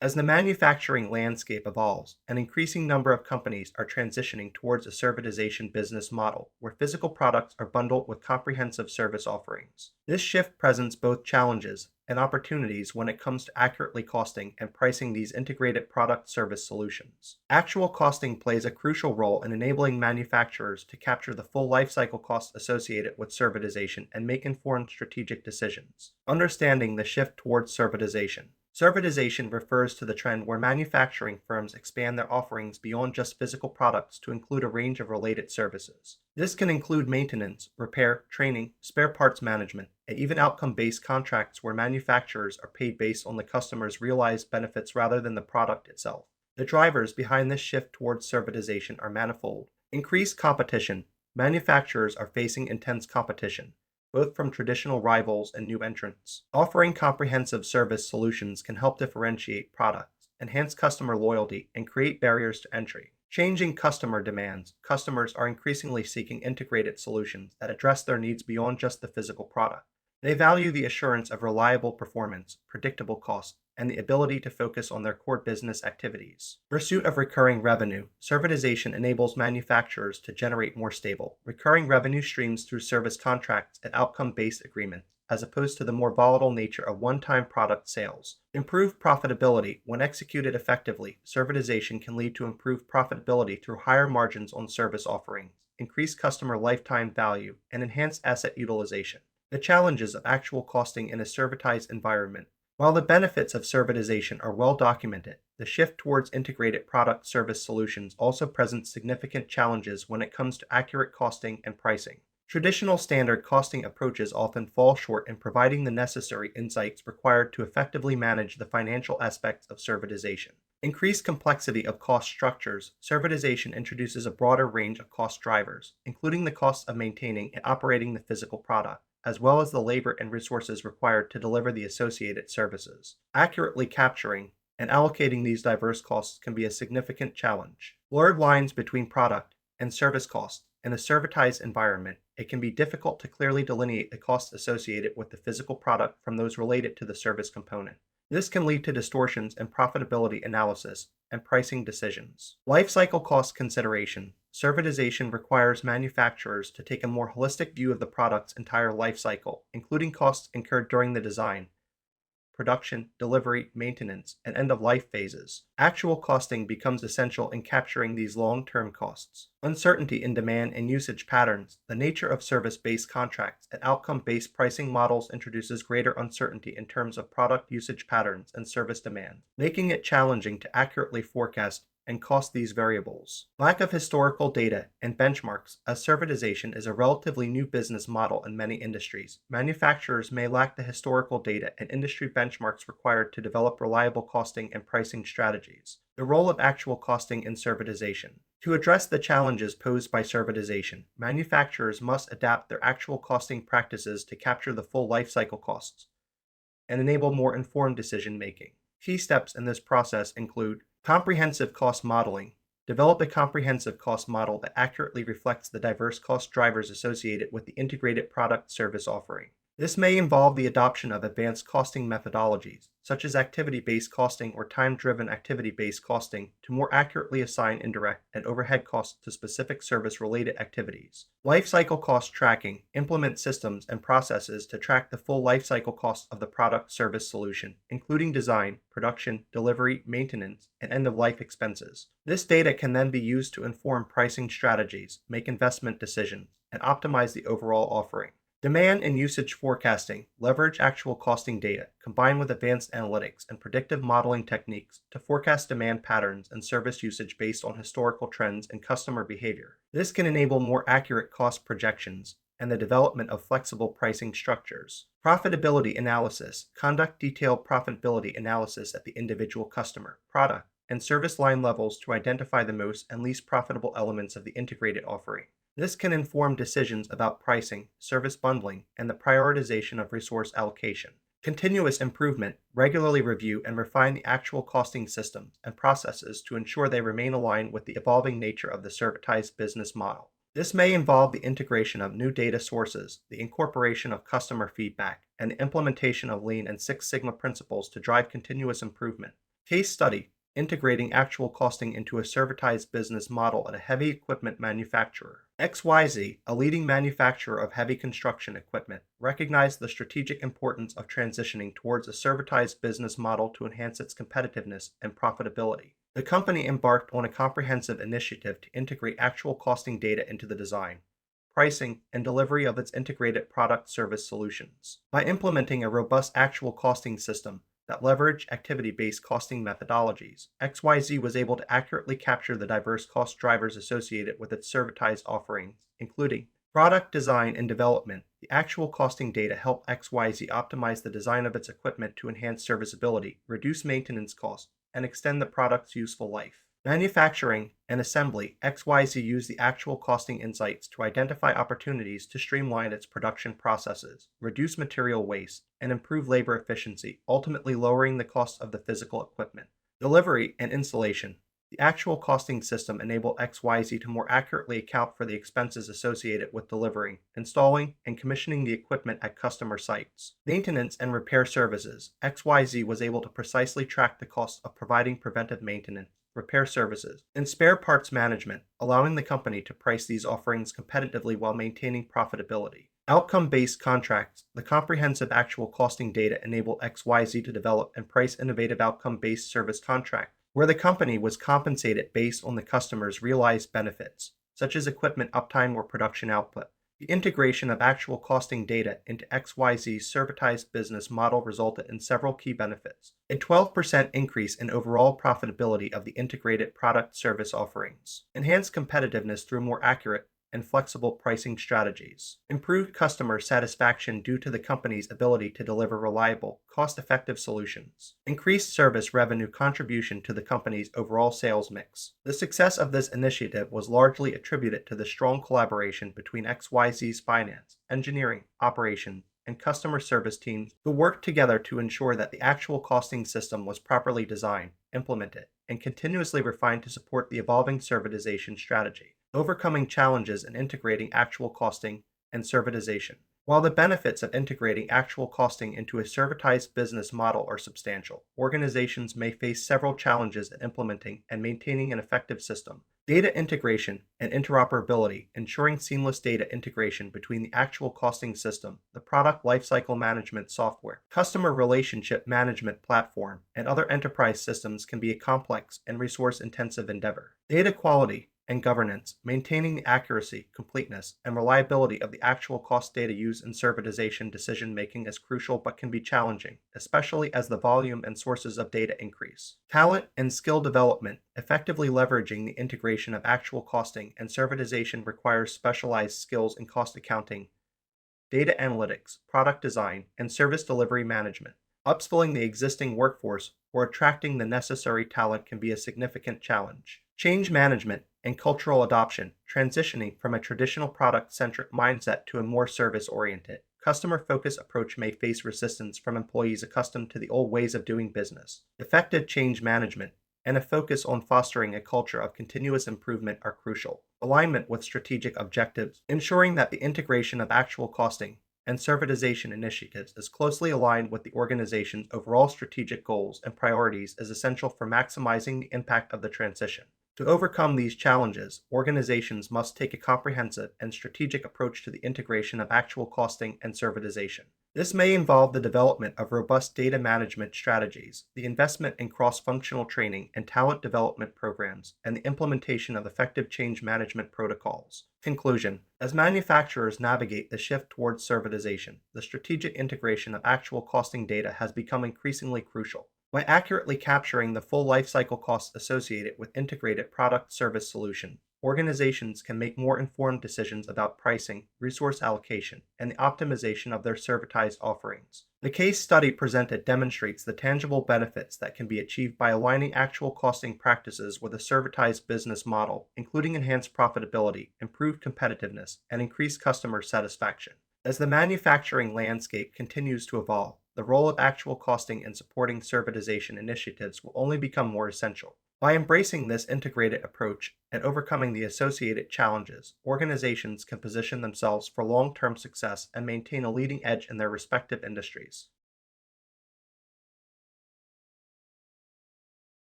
As the manufacturing landscape evolves, an increasing number of companies are transitioning towards a servitization business model where physical products are bundled with comprehensive service offerings. This shift presents both challenges and opportunities when it comes to accurately costing and pricing these integrated product service solutions. Actual costing plays a crucial role in enabling manufacturers to capture the full lifecycle costs associated with servitization and make informed strategic decisions. Understanding the shift towards servitization. Servitization refers to the trend where manufacturing firms expand their offerings beyond just physical products to include a range of related services. This can include maintenance, repair, training, spare parts management, and even outcome-based contracts where manufacturers are paid based on the customer's realized benefits rather than the product itself. The drivers behind this shift towards servitization are manifold. Increased competition. Manufacturers are facing intense competition, both from traditional rivals and new entrants. Offering comprehensive service solutions can help differentiate products, enhance customer loyalty, and create barriers to entry. Changing customer demands. Customers are increasingly seeking integrated solutions that address their needs beyond just the physical product. They value the assurance of reliable performance, predictable cost, and the ability to focus on their core business activities. Pursuit of recurring revenue. Servitization enables manufacturers to generate more stable, recurring revenue streams through service contracts and outcome-based agreements, as opposed to the more volatile nature of one-time product sales. Improved profitability. When executed effectively, servitization can lead to improved profitability through higher margins on service offerings, increased customer lifetime value, and enhanced asset utilization. The challenges of actual costing in a servitized environment. While the benefits of servitization are well documented, the shift towards integrated product service solutions also presents significant challenges when it comes to accurate costing and pricing. Traditional standard costing approaches often fall short in providing the necessary insights required to effectively manage the financial aspects of servitization. Increased complexity of cost structures. Servitization introduces a broader range of cost drivers, including the costs of maintaining and operating the physical product, as well as the labor and resources required to deliver the associated services. Accurately capturing and allocating these diverse costs can be a significant challenge. Blurred lines between product and service costs. In a servitized environment, it can be difficult to clearly delineate the costs associated with the physical product from those related to the service component. This can lead to distortions in profitability analysis and pricing decisions. Lifecycle cost consideration. Servitization requires manufacturers to take a more holistic view of the product's entire life cycle, including costs incurred during the design, production, delivery, maintenance, and end-of-life phases. Actual costing becomes essential in capturing these long-term costs. Uncertainty in demand and usage patterns. The nature of service-based contracts and outcome-based pricing models introduces greater uncertainty in terms of product usage patterns and service demand, making it challenging to accurately forecast and cost these variables. Lack of historical data and benchmarks, as servitization is a relatively new business model in many industries. Manufacturers may lack the historical data and industry benchmarks required to develop reliable costing and pricing strategies. The role of actual costing in servitization. To address the challenges posed by servitization, manufacturers must adapt their actual costing practices to capture the full lifecycle costs and enable more informed decision making. Key steps in this process include comprehensive cost modeling. Develop a comprehensive cost model that accurately reflects the diverse cost drivers associated with the integrated product service offering. This may involve the adoption of advanced costing methodologies, such as activity-based costing or time-driven activity-based costing, to more accurately assign indirect and overhead costs to specific service-related activities. Lifecycle cost tracking. Implement systems and processes to track the full lifecycle costs of the product service solution, including design, production, delivery, maintenance, and end-of-life expenses. This data can then be used to inform pricing strategies, make investment decisions, and optimize the overall offering. Demand and usage forecasting. Leverage actual costing data, combined with advanced analytics and predictive modeling techniques to forecast demand patterns and service usage based on historical trends and customer behavior. This can enable more accurate cost projections and the development of flexible pricing structures. Profitability analysis. Conduct detailed profitability analysis at the individual customer, product, and service line levels to identify the most and least profitable elements of the integrated offering. This can inform decisions about pricing, service bundling, and the prioritization of resource allocation. Continuous improvement. Regularly review and refine the actual costing systems and processes to ensure they remain aligned with the evolving nature of the servitized business model. This may involve the integration of new data sources, the incorporation of customer feedback, and the implementation of Lean and Six Sigma principles to drive continuous improvement. Case study: integrating actual costing into a servitized business model at a heavy equipment manufacturer. XYZ, a leading manufacturer of heavy construction equipment, recognized the strategic importance of transitioning towards a servitized business model to enhance its competitiveness and profitability. The company embarked on a comprehensive initiative to integrate actual costing data into the design, pricing, and delivery of its integrated product service solutions. By implementing a robust actual costing system that leveraged activity-based costing methodologies, XYZ was able to accurately capture the diverse cost drivers associated with its servitized offerings, including product design and development. The actual costing data helped XYZ optimize the design of its equipment to enhance serviceability, reduce maintenance costs, and extend the product's useful life. Manufacturing and assembly: XYZ used the actual costing insights to identify opportunities to streamline its production processes, reduce material waste, and improve labor efficiency, ultimately lowering the cost of the physical equipment. Delivery and installation: the actual costing system enabled XYZ to more accurately account for the expenses associated with delivering, installing, and commissioning the equipment at customer sites. Maintenance and repair services: XYZ was able to precisely track the costs of providing preventive maintenance, repair services, and spare parts management, allowing the company to price these offerings competitively while maintaining profitability. Outcome-based contracts: the comprehensive actual costing data enabled XYZ to develop and price innovative outcome-based service contracts, where the company was compensated based on the customer's realized benefits, such as equipment uptime or production output. The integration of actual costing data into XYZ's servitized business model resulted in several key benefits: a 12% increase in overall profitability of the integrated product service offerings, enhanced competitiveness through more accurate and flexible pricing strategies, improved customer satisfaction due to the company's ability to deliver reliable, cost-effective solutions, increased service revenue contribution to the company's overall sales mix. The success of this initiative was largely attributed to the strong collaboration between XYZ's finance, engineering, operations, and customer service teams, who worked together to ensure that the actual costing system was properly designed, implemented, and continuously refined to support the evolving servitization strategy. Overcoming challenges in integrating actual costing and servitization. While the benefits of integrating actual costing into a servitized business model are substantial, organizations may face several challenges in implementing and maintaining an effective system. Data integration and interoperability: ensuring seamless data integration between the actual costing system, the product lifecycle management software, customer relationship management platform, and other enterprise systems can be a complex and resource-intensive endeavor. Data quality and governance: maintaining the accuracy, completeness, and reliability of the actual cost data used in servitization decision-making is crucial but can be challenging, especially as the volume and sources of data increase. Talent and skill development: effectively leveraging the integration of actual costing and servitization requires specialized skills in cost accounting, data analytics, product design, and service delivery management. Upskilling the existing workforce or attracting the necessary talent can be a significant challenge. Change management and cultural adoption: transitioning from a traditional product-centric mindset to a more service-oriented, customer-focused approach may face resistance from employees accustomed to the old ways of doing business. Effective change management and a focus on fostering a culture of continuous improvement are crucial. Alignment with strategic objectives: ensuring that the integration of actual costing and servitization initiatives is closely aligned with the organization's overall strategic goals and priorities is essential for maximizing the impact of the transition. To overcome these challenges, organizations must take a comprehensive and strategic approach to the integration of actual costing and servitization. This may involve the development of robust data management strategies, the investment in cross-functional training and talent development programs, and the implementation of effective change management protocols. Conclusion: as manufacturers navigate the shift towards servitization, the strategic integration of actual costing data has become increasingly crucial. By accurately capturing the full lifecycle costs associated with integrated product service solutions, organizations can make more informed decisions about pricing, resource allocation, and the optimization of their servitized offerings. The case study presented demonstrates the tangible benefits that can be achieved by aligning actual costing practices with a servitized business model, including enhanced profitability, improved competitiveness, and increased customer satisfaction. As the manufacturing landscape continues to evolve, the role of actual costing in supporting servitization initiatives will only become more essential. By embracing this integrated approach and overcoming the associated challenges, organizations can position themselves for long-term success and maintain a leading edge in their respective industries.